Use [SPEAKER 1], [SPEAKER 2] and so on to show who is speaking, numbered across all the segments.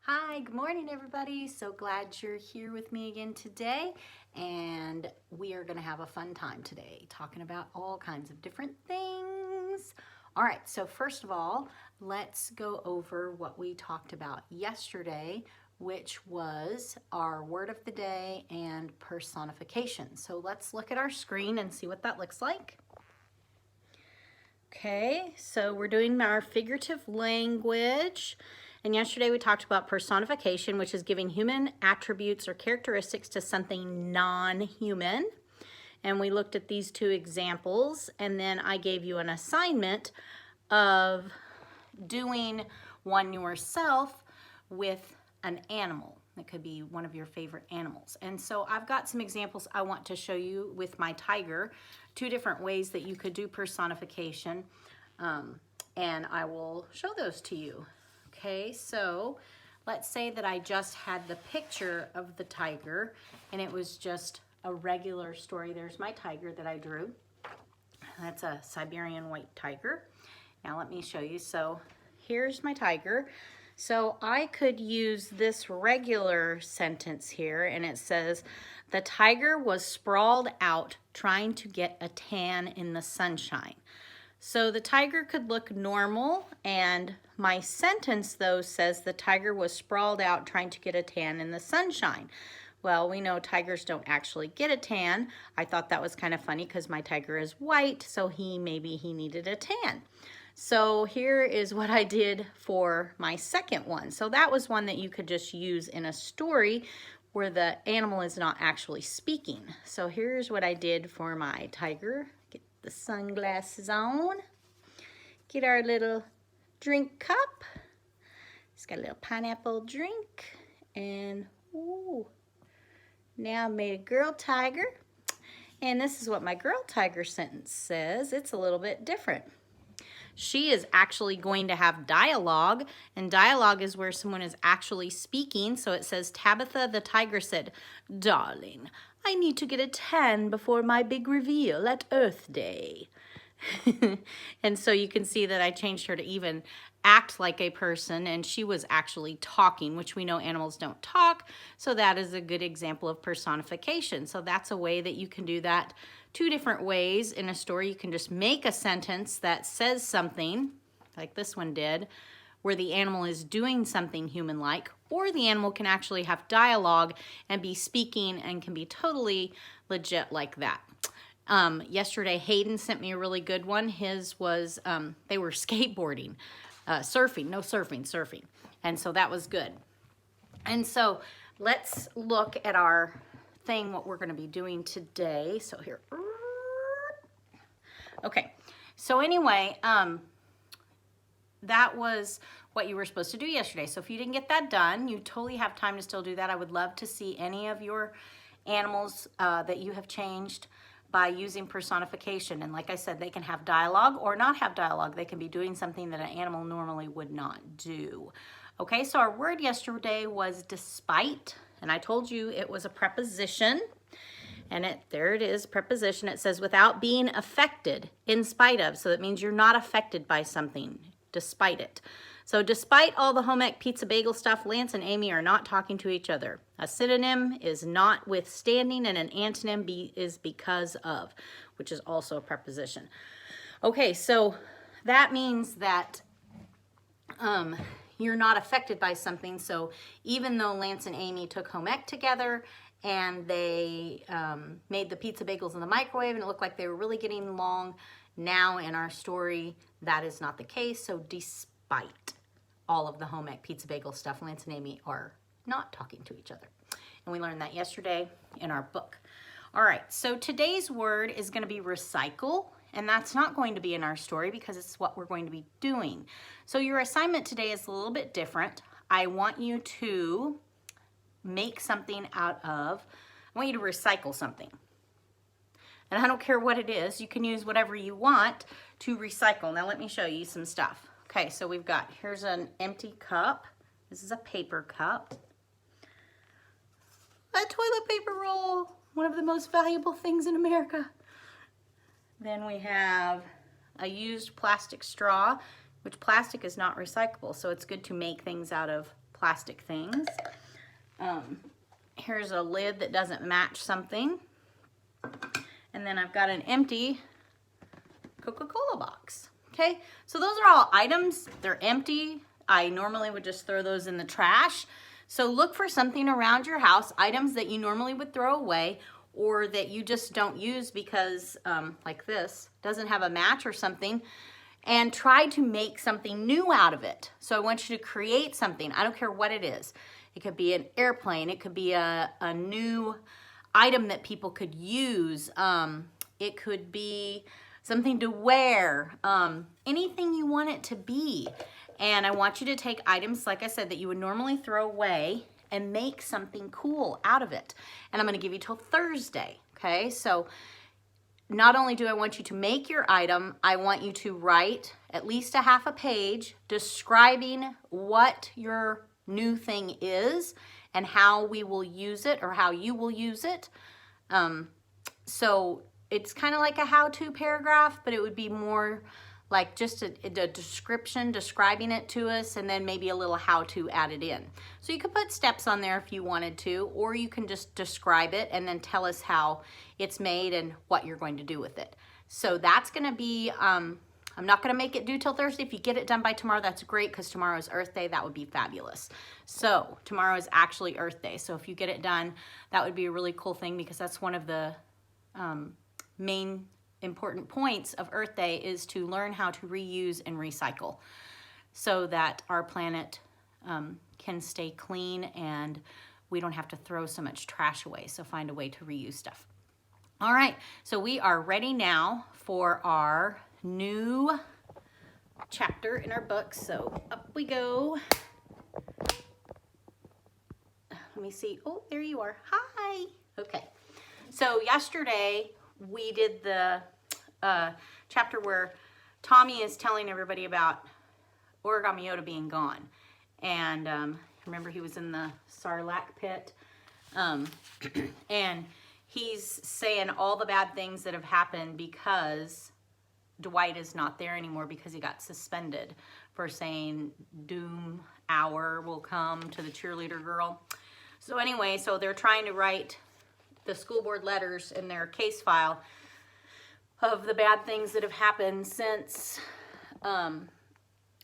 [SPEAKER 1] Hi, good morning everybody. So glad you're here with me again today, and we are going to have a fun time today talking about all kinds of different things. All right, so first of all, let's go over what we talked about yesterday, which was our word of the day and personification. So let's look at our screen and see what that looks like. Okay, so we're doing our figurative language. And yesterday we talked about personification, which is giving human attributes or characteristics to something non-human. And we looked at these two examples, and then I gave you an assignment of doing one yourself with an animal. It could be one of your favorite animals. And so I've got some examples I want to show you with my tiger, two different ways that you could do personification, and I will show those to you. Okay, so let's say that I just had the picture of the tiger and it was just a regular story. There's my tiger that I drew. That's a Siberian white tiger. Now let me show you. So here's my tiger. So I could use this regular sentence here, and it says, the tiger was sprawled out trying to get a tan in the sunshine. So the tiger could look normal, and my sentence though says the tiger was sprawled out trying to get a tan in the sunshine. Well, we know tigers don't actually get a tan. I thought that was kind of funny because my tiger is white, so maybe he needed a tan. So here is what I did for my second one. So that was one that you could just use in a story where the animal is not actually speaking. So here's what I did for my tiger. Get the sunglasses on. Get our little drink cup. It's got a little pineapple drink. And ooh, now I made a girl tiger. And this is what my girl tiger sentence says. It's a little bit different. She is actually going to have dialogue, and dialogue is where someone is actually speaking. So it says, Tabitha the tiger said, darling, I need to get a tan before my big reveal at Earth Day. And so you can see that I changed her to even act like a person, and she was actually talking, which we know animals don't talk. So that is a good example of personification. So that's a way that you can do that two different ways in a story. You can just make a sentence that says something, like this one did, where the animal is doing something human-like, or the animal can actually have dialogue and be speaking and can be totally legit like that. Yesterday, Hayden sent me a really good one. His was, they were skateboarding, surfing. And so that was good. And so let's look at our thing, what we're going to be doing today. So here, okay. So anyway, that was what you were supposed to do yesterday. So if you didn't get that done, you totally have time to still do that. I would love to see any of your animals that you have changed by using personification. And like I said, they can have dialogue or not have dialogue. They can be doing something that an animal normally would not do. Okay, so our word yesterday was despite, and I told you it was a preposition. And there it is, preposition. It says without being affected, in spite of. So that means you're not affected by something, despite it. So despite all the home ec pizza bagel stuff, Lance and Amy are not talking to each other. A synonym is notwithstanding, and an antonym is because of, which is also a preposition. Okay, so that means that you're not affected by something. So even though Lance and Amy took home ec together and they made the pizza bagels in the microwave and it looked like they were really getting along, now in our story, that is not the case. So despite all of the home ec pizza bagel stuff, Lance and Amy are not talking to each other. And we learned that yesterday in our book. All right, so today's word is going to be recycle, and that's not going to be in our story because it's what we're going to be doing. So your assignment today is a little bit different. I want you to make something out of, I want you to recycle something. And I don't care what it is, you can use whatever you want to recycle. Now let me show you some stuff. Okay, so we've got, here's an empty cup. This is a paper cup. A toilet paper roll, one of the most valuable things in America. Then we have a used plastic straw, which plastic is not recyclable, so it's good to make things out of plastic things. Here's a lid that doesn't match something. And then I've got an empty Coca-Cola box. Okay, so those are all items. They're empty. I normally would just throw those in the trash. So look for something around your house, items that you normally would throw away or that you just don't use because, like this, doesn't have a match or something, and try to make something new out of it. So I want you to create something. I don't care what it is. It could be an airplane. It could be a new item that people could use. It could be something to wear, anything you want it to be. And I want you to take items, like I said, that you would normally throw away and make something cool out of it. And I'm gonna give you till Thursday, okay? So not only do I want you to make your item, I want you to write at least a half a page describing what your new thing is and how we will use it or how you will use it. So it's kind of like a how-to paragraph, but it would be more like just a description describing it to us, and then maybe a little how-to added in. So you could put steps on there if you wanted to, or you can just describe it and then tell us how it's made and what you're going to do with it. So that's gonna be, I'm not gonna make it due till Thursday. If you get it done by tomorrow, that's great, because tomorrow is Earth Day. That would be fabulous. So tomorrow is actually Earth Day. So if you get it done, that would be a really cool thing, because that's one of the main important points of Earth Day, is to learn how to reuse and recycle so that our planet can stay clean and we don't have to throw so much trash away. So find a way to reuse stuff. All right, so we are ready now for our new chapter in our book. So up we go. Let me see. Oh, there you are. Hi. Okay. So yesterday we did the chapter where Tommy is telling everybody about Origami Yoda being gone. And remember, he was in the Sarlacc pit. And he's saying all the bad things that have happened because Dwight is not there anymore, because he got suspended for saying doom hour will come to the cheerleader girl. So anyway, so they're trying to write the school board letters in their case file of the bad things that have happened since Origami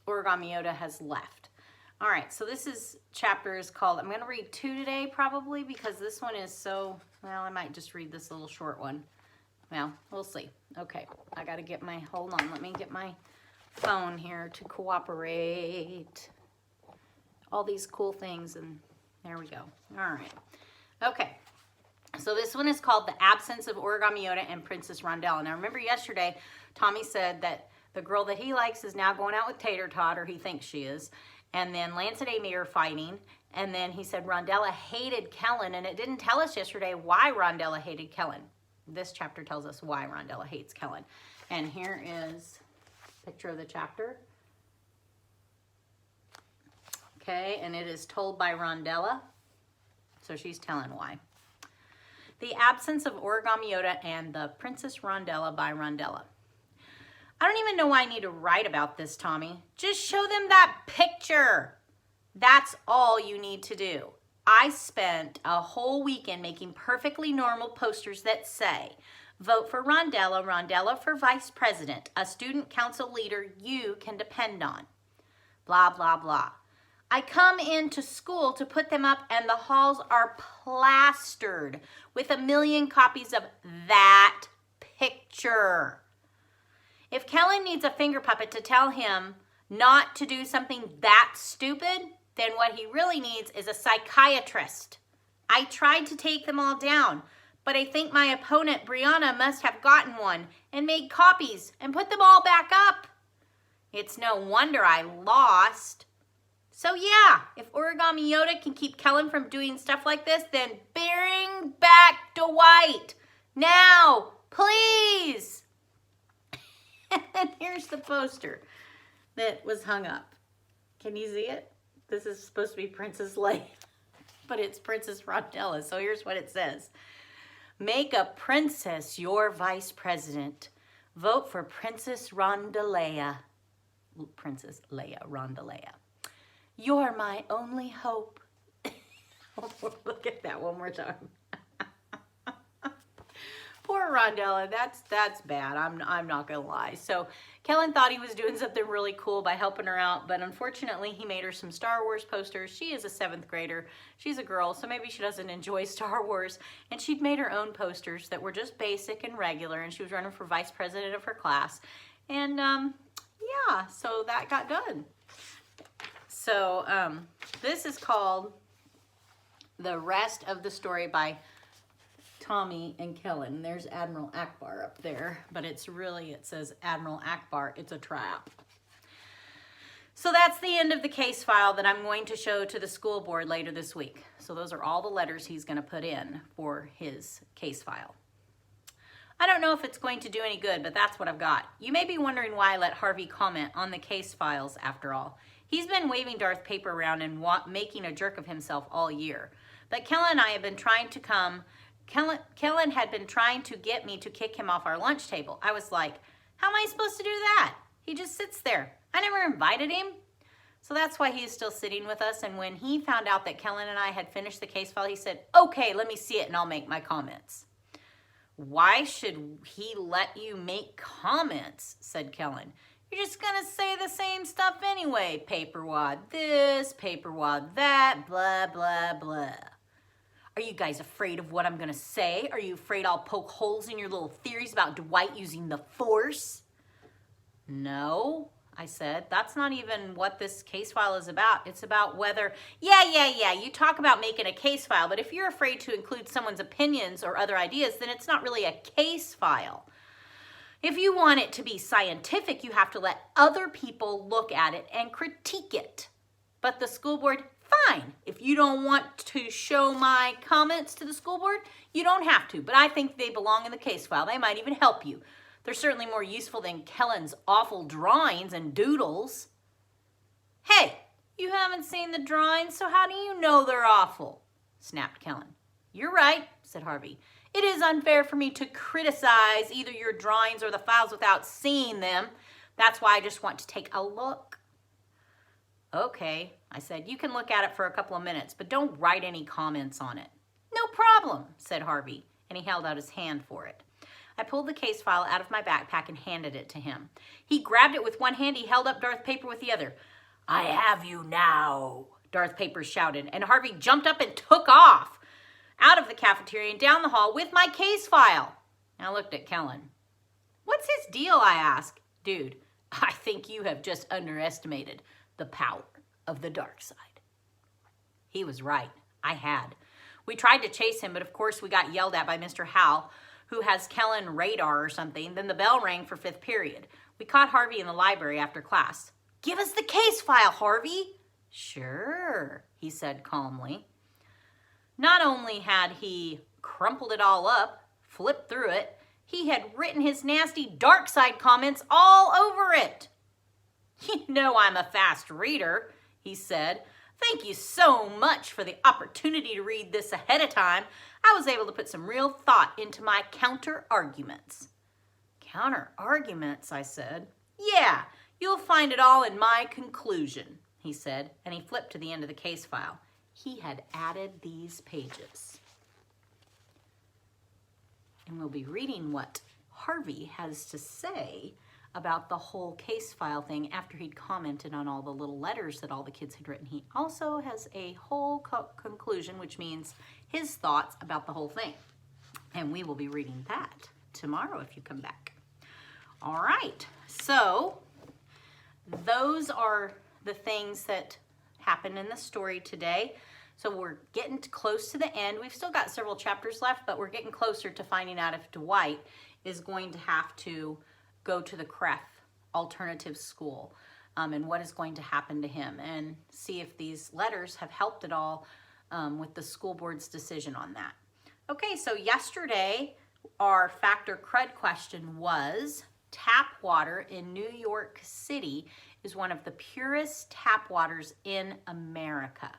[SPEAKER 1] Yoda has left. All right, so chapter is called, I'm going to read 2 today probably, because this one is so, well, I might just read this little short one. Well, we'll see. Okay, I got to get my, hold on, let me get my phone here to cooperate. All these cool things, and there we go. All right, okay. So this one is called The Absence of Origami Yoda and Princess Rondella. Now remember yesterday, Tommy said that the girl that he likes is now going out with Tater Tot, or he thinks she is. And then Lance and Amy are fighting. And then he said Rondella hated Kellen, and it didn't tell us yesterday why Rondella hated Kellen. This chapter tells us why Rondella hates Kellen. And here is a picture of the chapter. Okay, and it is told by Rondella. So she's telling why. The Absence of Origami Yoda and the Princess Rondella by Rondella. I don't even know why I need to write about this, Tommy. Just show them that picture. That's all you need to do. I spent a whole weekend making perfectly normal posters that say, vote for Rondella, Rondella for vice president, a student council leader you can depend on. Blah, blah, blah. I come into school to put them up, and the halls are plastered with 1 million copies of that picture. If Kellen needs a finger puppet to tell him not to do something that stupid, then what he really needs is a psychiatrist. I tried to take them all down, but I think my opponent, Brianna, must have gotten one and made copies and put them all back up. It's no wonder I lost. So yeah, if Origami Yoda can keep Kellen from doing stuff like this, then bring back Dwight. Now, please. And here's the poster that was hung up. Can you see it? This is supposed to be Princess Leia, but it's Princess Rondella. So here's what it says. Make a princess your vice president. Vote for Princess Rondella. Princess Leia, Rondella. You're my only hope. Look at that one more time. Poor Rondella, that's bad. I'm not gonna lie. So Kellen thought he was doing something really cool by helping her out, but unfortunately he made her some Star Wars posters. She is a 7th grader. She's a girl, so maybe she doesn't enjoy Star Wars. And she'd made her own posters that were just basic and regular, and she was running for vice president of her class. And yeah, so that got done. So this is called The Rest of the Story by Tommy and Kellen. There's Admiral Akbar up there, but it's really, it says Admiral Akbar, it's a trap. So that's the end of the case file that I'm going to show to the school board later this week. So those are all the letters he's going to put in for his case file. I don't know if it's going to do any good, but that's what I've got. You may be wondering why I let Harvey comment on the case files after all. He's been waving Darth paper around and making a jerk of himself all year. But Kellen and I have been trying to Kellen had been trying to get me to kick him off our lunch table. I was like, how am I supposed to do that? He just sits there. I never invited him. So that's why he is still sitting with us. And when he found out that Kellen and I had finished the case file, he said, okay, let me see it and I'll make my comments. Why should he let you make comments? Said Kellen. You're just gonna say the same stuff anyway. Paper wad this, paper wad that, blah, blah, blah. Are you guys afraid of what I'm gonna say? Are you afraid I'll poke holes in your little theories about Dwight using the Force? No, I said. That's not even what this case file is about. It's about whether, yeah, you talk about making a case file, but if you're afraid to include someone's opinions or other ideas, then it's not really a case file. If you want it to be scientific, you have to let other people look at it and critique it. But the school board, fine. If you don't want to show my comments to the school board, you don't have to. But I think they belong in the case file. They might even help you. They're certainly more useful than Kellen's awful drawings and doodles. Hey, you haven't seen the drawings, so how do you know they're awful? Snapped Kellen. You're right, said Harvey. It is unfair for me to criticize either your drawings or the files without seeing them. That's why I just want to take a look. Okay, I said, you can look at it for a couple of minutes, but don't write any comments on it. No problem, said Harvey, and he held out his hand for it. I pulled the case file out of my backpack and handed it to him. He grabbed it with one hand, he held up Darth paper with the other. I have you now, Darth paper shouted, and Harvey jumped up and took off out of the cafeteria and down the hall with my case file. I looked at Kellen. What's his deal, I asked. Dude, I think you have just underestimated the power of the dark side. He was right. I had. We tried to chase him, but of course we got yelled at by Mr. Howell, who has Kellen radar or something. Then the bell rang for 5th period. We caught Harvey in the library after class. Give us the case file, Harvey. Sure, he said calmly. Not only had he crumpled it all up, flipped through it, he had written his nasty dark side comments all over it. You know I'm a fast reader, he said. Thank you so much for the opportunity to read this ahead of time. I was able to put some real thought into my counter-arguments. Counter-arguments, I said. Yeah, you'll find it all in my conclusion, he said, and he flipped to the end of the case file. He had added these pages. And we'll be reading what Harvey has to say about the whole case file thing after he'd commented on all the little letters that all the kids had written. He also has a whole conclusion, which means his thoughts about the whole thing. And we will be reading that tomorrow if you come back. All right, so those are the things that happened in the story today. So we're getting close to the end. We've still got several chapters left, but we're getting closer to finding out if Dwight is going to have to go to the CREF alternative school and what is going to happen to him, and see if these letters have helped at all with the school board's decision on that. Okay, so yesterday our Factor Crud question was, tap water in New York City is one of the purest tap waters in America.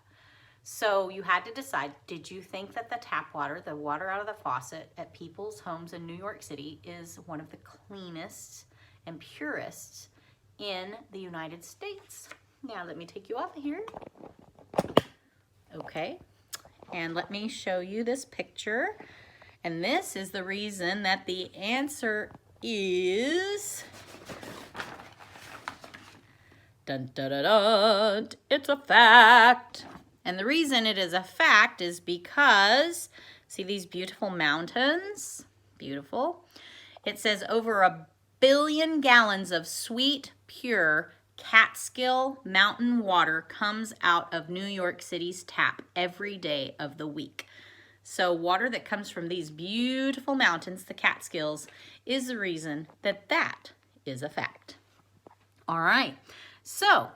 [SPEAKER 1] So you had to decide, did you think that the tap water, the water out of the faucet at people's homes in New York City, is one of the cleanest and purest in the United States? Now let me take you off of here. Okay, and let me show you this picture. And this is the reason that the answer is, dun, dun, dun, dun, it's a fact. And the reason it is a fact is because, see these beautiful mountains? Beautiful. It says over 1 billion gallons of sweet, pure Catskill mountain water comes out of New York City's tap every day of the week. So water that comes from these beautiful mountains, the Catskills, is the reason that that is a fact. All right, so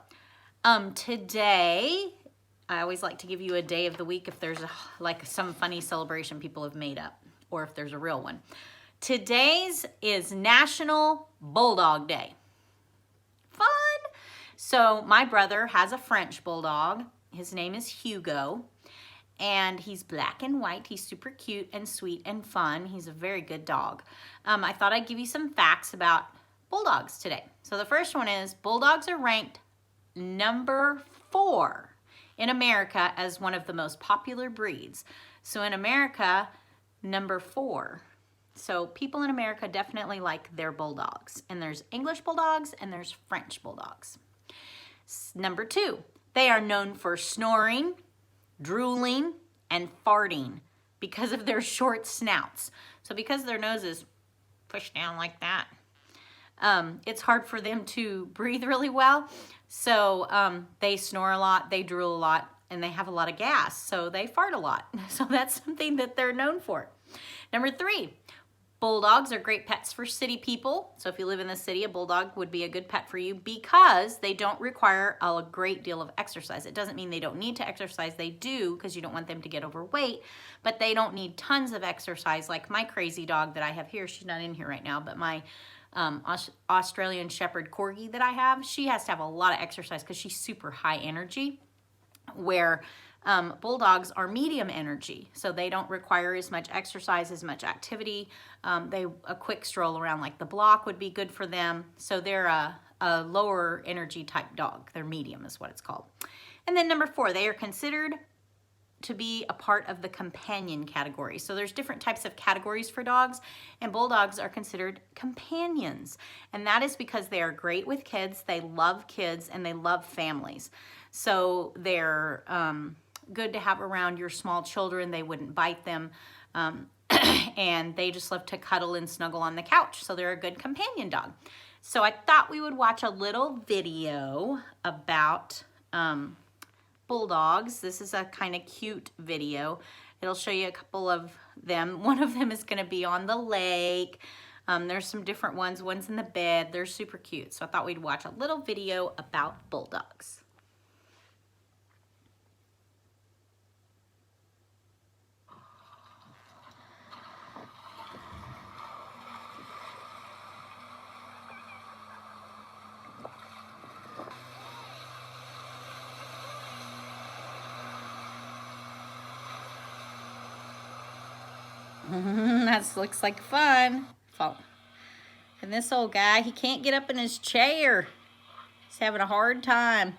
[SPEAKER 1] today, I always like to give you a day of the week if there's like some funny celebration people have made up, or if there's a real one. Today's is National Bulldog Day. Fun! So my brother has a French Bulldog. His name is Hugo, and he's black and white. He's super cute and sweet and fun. He's a very good dog. I thought I'd give you some facts about Bulldogs today. So the first one is Bulldogs are ranked number 4 in America as one of the most popular breeds. So in America, number 4. So people in America definitely like their Bulldogs. And there's English Bulldogs and there's French Bulldogs. Number 2, they are known for snoring, drooling, and farting because of their short snouts. So because their nose is pushed down like that, it's hard for them to breathe really well. So they snore a lot, they drool a lot, and they have a lot of gas. So they fart a lot. So that's something that they're known for. Number 3, Bulldogs are great pets for city people. So if you live in the city, a Bulldog would be a good pet for you because they don't require a great deal of exercise. It doesn't mean they don't need to exercise. They do, because you don't want them to get overweight, but they don't need tons of exercise like my crazy dog that I have here. She's not in here right now, but my Australian Shepherd Corgi that I have, she has to have a lot of exercise because she's super high energy, where Bulldogs are medium energy, so they don't require as much exercise, as much activity. A quick stroll around like the block would be good for them. So they're a lower energy type dog. They're medium is what it's called. And then number 4, they are considered to be a part of the companion category. So there's different types of categories for dogs, and Bulldogs are considered companions. And that is because they are great with kids, they love kids, and they love families. So they're good to have around your small children. They wouldn't bite them. And they just love to cuddle and snuggle on the couch. So they're a good companion dog. So I thought we would watch a little video about Bulldogs. This is a kind of cute video. It'll show you a couple of them. One of them is going to be on the lake. There's some different ones. One's in the bed. They're super cute. So I thought we'd watch a little video about Bulldogs. That looks like fun. And this old guy, he can't get up in his chair. He's having a hard time.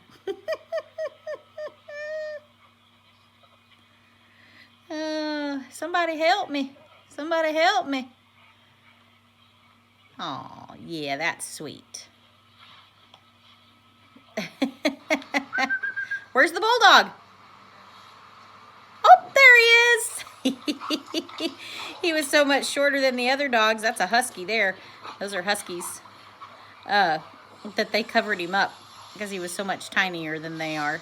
[SPEAKER 1] Somebody help me. Somebody help me. Oh, yeah, that's sweet. Where's the Bulldog? Oh, there he is. He was so much shorter than the other dogs. That's a husky there. Those are huskies. That they covered him up because he was so much tinier than they are.